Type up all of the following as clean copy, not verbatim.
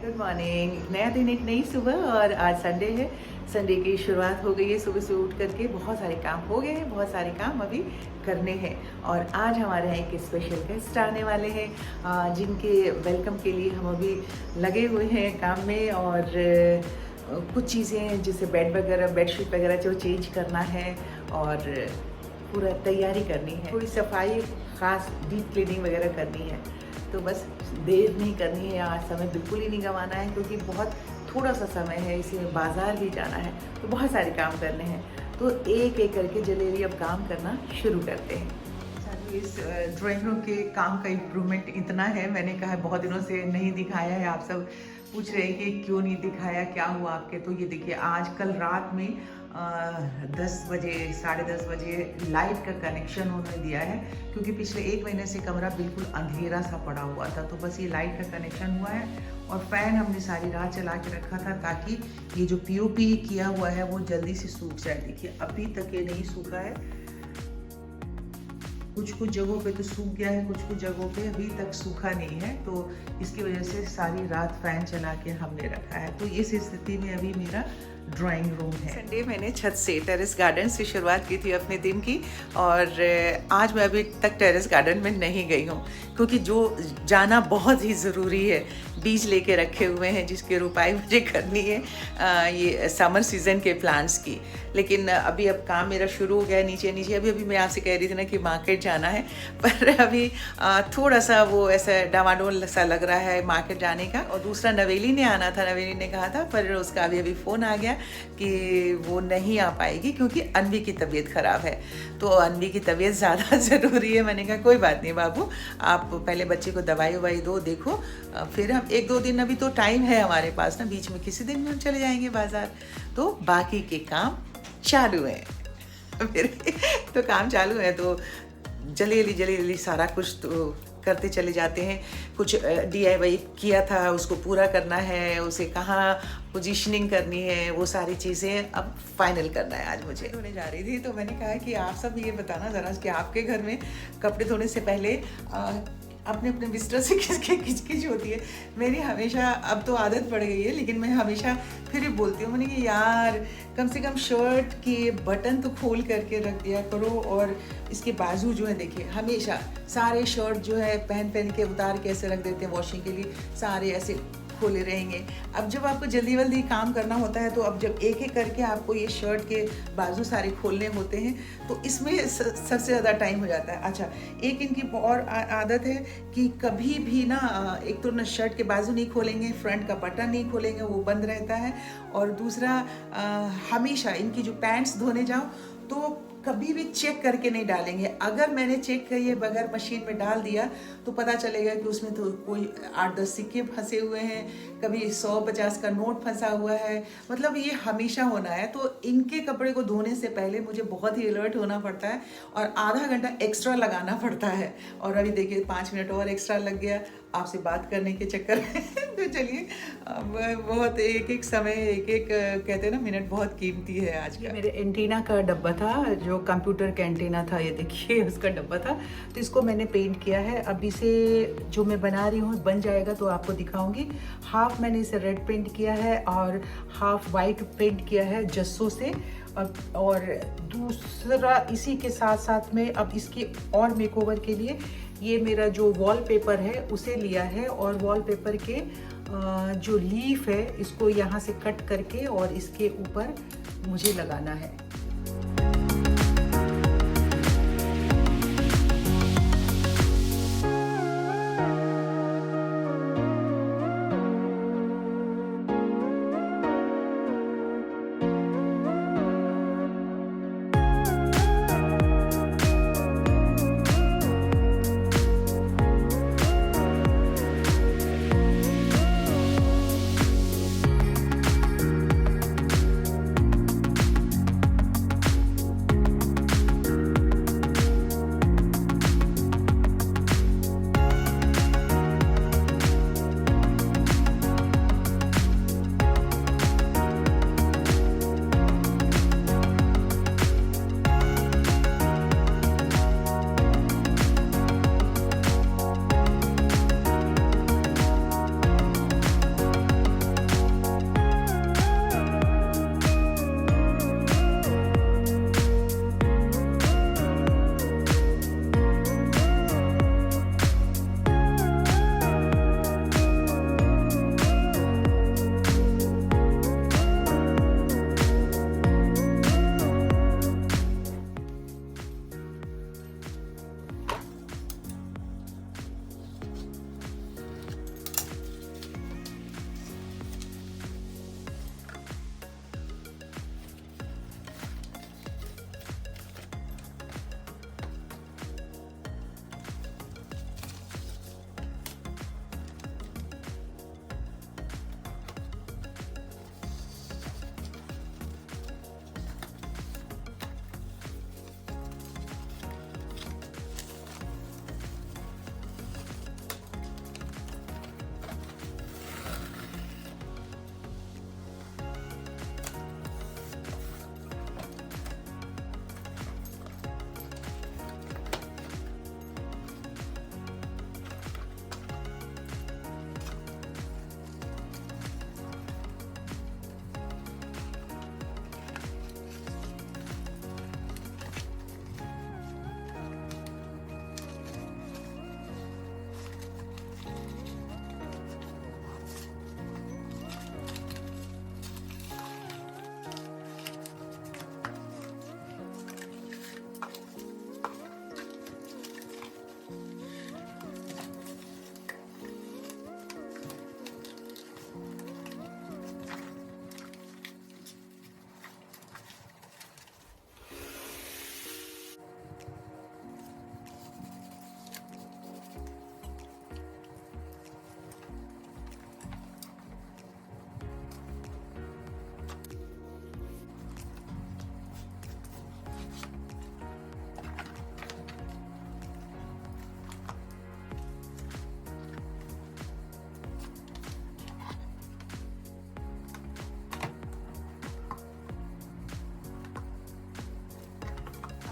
Good morning. नया दिन, एक नई सुबह और आज संडे है। संडे की शुरुआत हो गई है। सुबह से उठ करके बहुत सारे काम हो गए हैं, बहुत सारे काम अभी करने हैं। और आज हमारे यहाँ एक स्पेशल गेस्ट आने वाले हैं जिनके वेलकम के लिए हम अभी लगे हुए हैं काम में। और कुछ चीज़ें जैसे बेड वगैरह, बेडशीट वगैरह जो चेंज करना है और पूरा तैयारी करनी है, थोड़ी सफाई, ख़ास डीप क्लीनिंग वगैरह करनी है। तो बस देर नहीं करनी है, आज समय बिल्कुल ही नहीं गंवाना है क्योंकि बहुत थोड़ा सा समय है, इसी में बाज़ार भी जाना है, तो बहुत सारे काम करने हैं। तो एक एक करके जल्दी अब काम करना शुरू करते हैं। इस ड्राइंग रूम के काम का इम्प्रूवमेंट इतना है, मैंने कहा बहुत दिनों से नहीं दिखाया है। आप सब पूछ रहे हैं कि क्यों नहीं दिखाया, क्या हुआ आपके। तो ये देखिए, आज कल रात में 10 बजे, 10:30 बजे लाइट का कनेक्शन उन्होंने दिया है क्योंकि पिछले 1 महीने से कमरा बिल्कुल अंधेरा सा पड़ा हुआ था। तो बस ये लाइट का कनेक्शन हुआ है और फ़ैन हमने सारी रात चला के रखा था ताकि ये जो पीओपी किया हुआ है वो जल्दी से सूख जाए। देखिए अभी तक ये नहीं सूखा है, कुछ जगहों पे तो सूख गया है, कुछ जगहों पे अभी तक सूखा नहीं है। तो इसकी वजह से सारी रात फ़ैन चला के हमने रखा है। तो इस स्थिति में अभी मेरा ड्राइंग रूम है। संडे मैंने छत से, टेरेस गार्डन से शुरुआत की थी अपने दिन की। और आज मैं अभी तक टेरेस गार्डन में नहीं गई हूँ क्योंकि जो जाना बहुत ही ज़रूरी है। बीज लेके रखे हुए हैं जिसकी रुपाई मुझे करनी है ये समर सीज़न के प्लांट्स की। लेकिन अभी अब काम मेरा शुरू हो गया है नीचे। अभी मैं आपसे कह रही थी ना कि मार्केट जाना है, पर अभी थोड़ा सा वो ऐसा डामाडोल सा लग रहा है मार्केट जाने का। और दूसरा नवेली ने आना था, नवेली ने कहा था, पर उसका अभी फ़ोन आ गया कि वो नहीं आ पाएगी क्योंकि अनवी की तबीयत ख़राब है। तो अनवी की तबीयत ज़्यादा ज़रूरी है। मैंने कहा कोई बात नहीं बाबू, आप पहले बच्चे को दवाई ववाई दो, देखो फिर हम 1-2 दिन, अभी तो टाइम है हमारे पास ना, बीच में किसी दिन हम चले जाएंगे बाज़ार। तो बाकी के काम चालू हैं फिर तो काम चालू है तो जल्दी सारा कुछ तो करते चले जाते हैं। कुछ DIY किया था उसको पूरा करना है, उसे कहाँ पोजीशनिंग करनी है, वो सारी चीज़ें अब फाइनल करना है। आज मुझे धोने जा रही थी तो मैंने कहा कि आप सब ये बताना ज़रा कि आपके घर में कपड़े धोने से पहले अपने अपने बिस्तर से किसकी किचकिच होती है। मेरी हमेशा, अब तो आदत पड़ गई है, लेकिन मैं हमेशा फिर भी बोलती हूँ, मैंने कि यार कम से कम शर्ट के बटन तो खोल करके रख दिया करो। और इसके बाजू जो है देखिए, हमेशा सारे शर्ट जो है पहन के उतार के ऐसे रख देते हैं वॉशिंग के लिए, सारे ऐसे खोले रहेंगे। अब जब आपको जल्दी काम करना होता है तो अब जब एक एक करके आपको ये शर्ट के बाजू सारे खोलने होते हैं तो इसमें सबसे ज़्यादा टाइम हो जाता है। अच्छा, एक इनकी और आदत है कि कभी भी ना, एक तो ना शर्ट के बाजू नहीं खोलेंगे, फ्रंट का बटन नहीं खोलेंगे, वो बंद रहता है। और दूसरा हमेशा इनकी जो पैंट्स धोने जाओ तो कभी भी चेक करके नहीं डालेंगे। अगर मैंने चेक किए बगैर मशीन में डाल दिया तो पता चलेगा कि उसमें तो कोई 8-10 सिक्के फंसे हुए हैं, कभी 100-50 का नोट फंसा हुआ है। मतलब ये हमेशा होना है। तो इनके कपड़े को धोने से पहले मुझे बहुत ही अलर्ट होना पड़ता है और आधा घंटा एक्स्ट्रा लगाना पड़ता है। और अभी देखिए 5 मिनट और एक्स्ट्रा लग गया आपसे बात करने के चक्कर में तो चलिए, बहुत एक समय, एक कहते हैं ना, मिनट बहुत कीमती है आज का। मेरे एंटीना का डब्बा था, जो कंप्यूटर का एंटीना था, ये देखिए उसका डब्बा था। तो इसको मैंने पेंट किया है। अब इसे जो मैं बना रही हूँ बन जाएगा तो आपको दिखाऊंगी। हाफ मैंने इसे रेड पेंट किया है और हाफ वाइट पेंट किया है जस्सों से। और दूसरा इसी के साथ साथ में अब इसकी और मेकओवर के लिए ये मेरा जो वॉलपेपर है उसे लिया है। और वॉलपेपर के जो लीफ है इसको यहाँ से कट करके और इसके ऊपर मुझे लगाना है।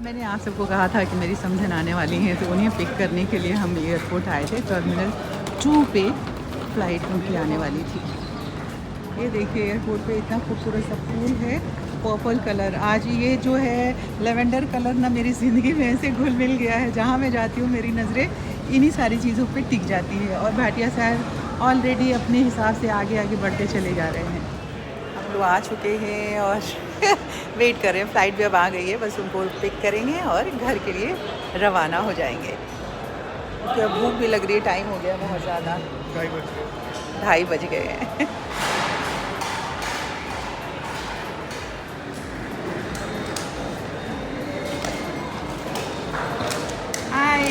मैंने आप सबको कहा था कि मेरी समझन आने वाली है, तो उन्हें पिक करने के लिए हम एयरपोर्ट आए थे। टर्मिनल 2 पे फ़्लाइट उनकी आने वाली थी। ये देखिए एयरपोर्ट पे इतना खूबसूरत सा फूल है, पर्पल कलर। आज ये जो है लेवेंडर कलर ना मेरी ज़िंदगी में ऐसे घुल मिल गया है, जहाँ मैं जाती हूँ मेरी नज़रें इन्हीं सारी चीज़ों पे टिक जाती है। और भाटिया साहब ऑलरेडी अपने हिसाब से आगे आगे बढ़ते चले जा रहे हैं। हम लोग आ चुके हैं और वेट कर रहे हैं। फ़्लाइट भी अब आ गई है, बस उनको पिक करेंगे और घर के लिए रवाना हो जाएंगे। तो भूख भी लग रही है, टाइम हो गया बहुत ज़्यादा, 2:30 बज गए हैं। हाय,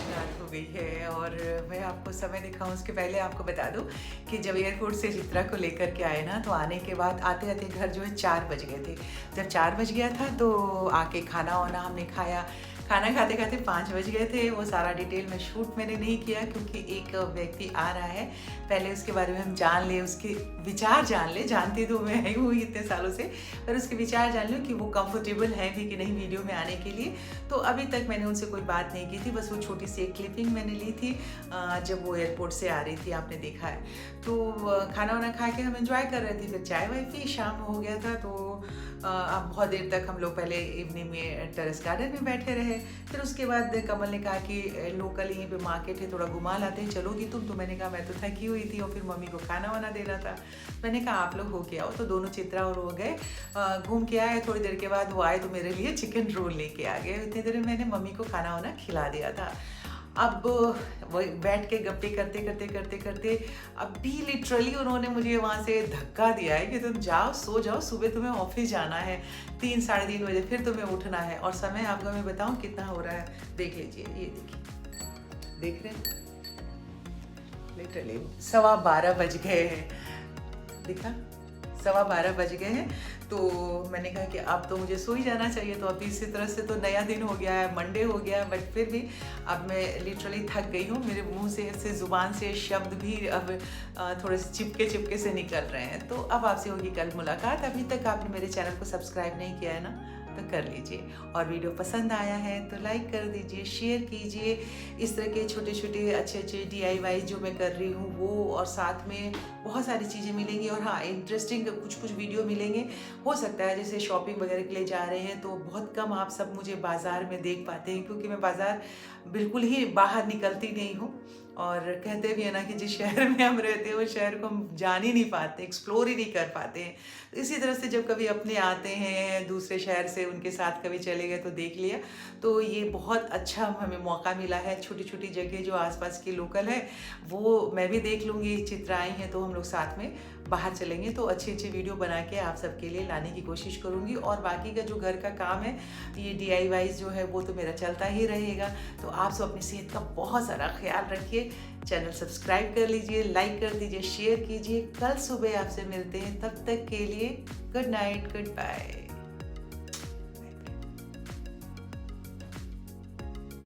रात हो गई है और मैं आपको समय दिखाऊं उसके पहले आपको बता दूं कि जब एयरपोर्ट से चित्रा को लेकर के आए ना, तो आने के बाद आते आते घर जो है 4 बज गए थे। जब 4 बज गया था तो आके खाना वाना हमने खाया। खाना खाते खाते 5 बज गए थे। वो सारा डिटेल में शूट मैंने नहीं किया क्योंकि एक व्यक्ति आ रहा है, पहले उसके बारे में हम जान ले, उसके विचार जान ले। जानती तो मैं ही हूँ इतने सालों से, पर उसके विचार जान लूँ कि वो कंफर्टेबल है भी कि नहीं वीडियो में आने के लिए। तो अभी तक मैंने उनसे कोई बात नहीं की थी, बस वो छोटी सी एक क्लिपिंग मैंने ली थी जब वो एयरपोर्ट से आ रही थी, आपने देखा है। तो खाना वाना खा के हम एंजॉय कर रहे थे, फिर चाय वाय पी, शाम हो गया था। तो अब बहुत देर तक हम लोग पहले इवनिंग में टेरेस गार्डन में बैठे रहे। फिर उसके बाद कमल ने कहा कि लोकल यहीं पे मार्केट है, थोड़ा घुमा लाते हैं, चलोगी तुम? तो मैंने कहा मैं तो थकी हुई थी और फिर मम्मी को खाना वाना देना था। मैंने कहा आप लोग होके आओ। तो दोनों चित्रा और वो गए, घूम के आए। थोड़ी देर के बाद वो आए तो मेरे लिए चिकन रोल लेके आ गए। इतनी देर में मैंने मम्मी को खाना वाना खिला दिया था। अब वो बैठ के गप्पे करते करते करते करते अभी लिटरली उन्होंने मुझे वहाँ से धक्का दिया है कि तुम जाओ, सो जाओ, सुबह तुम्हें ऑफिस जाना है 3 साढ़े 3 बजे, फिर तुम्हें उठना है। और समय आपको मैं बताऊँ कितना हो रहा है, देख लीजिए, ये देखिए, देख रहे हैं, लिटरली 12:15 बज गए हैं। दिखा, 12:15 बज गए हैं। तो मैंने कहा कि अब तो मुझे सो ही जाना चाहिए। तो अभी इसी तरह से तो नया दिन हो गया है, मंडे हो गया, बट फिर भी अब मैं लिटरली थक गई हूँ। मेरे मुंह से ज़ुबान से शब्द भी अब थोड़े से चिपके से निकल रहे हैं। तो अब आपसे होगी कल मुलाकात। अभी तक आपने मेरे चैनल को सब्सक्राइब नहीं किया है ना, तो कर लीजिए। और वीडियो पसंद आया है तो लाइक कर दीजिए, शेयर कीजिए। इस तरह के छोटे छोटे अच्छे DIY जो मैं कर रही हूँ वो, और साथ में बहुत सारी चीज़ें मिलेंगी। और हाँ, इंटरेस्टिंग कुछ वीडियो मिलेंगे। हो सकता है जैसे शॉपिंग वगैरह के लिए जा रहे हैं तो बहुत कम आप सब मुझे बाज़ार में देख पाते हैं, क्योंकि मैं बाज़ार बिल्कुल ही बाहर निकलती नहीं हूँ। और कहते भी है ना कि जिस शहर में हम रहते हैं उस शहर को हम जान ही नहीं पाते, एक्सप्लोर ही नहीं कर पाते हैं। तो इसी तरह से जब कभी अपने आते हैं दूसरे शहर से, उनके साथ कभी चले गए तो देख लिया। तो ये बहुत अच्छा हमें मौका मिला है। छोटी छोटी जगह जो आसपास की लोकल है वो मैं भी देख लूँगी। चित्र आई हैं तो हम लोग साथ में बाहर चलेंगे, तो अच्छी वीडियो बना के आप सबके लिए लाने की कोशिश करूँगी। और बाकी का जो घर का काम है, ये DIY जो है वो तो मेरा चलता ही रहेगा। तो आप सब अपनी सेहत का बहुत सारा ख्याल रखिए। चैनल सब्सक्राइब कर लीजिए, लाइक कर दीजिए, शेयर कीजिए। कल सुबह आपसे मिलते हैं, तब तक के लिए गुड नाइट, गुड बाय।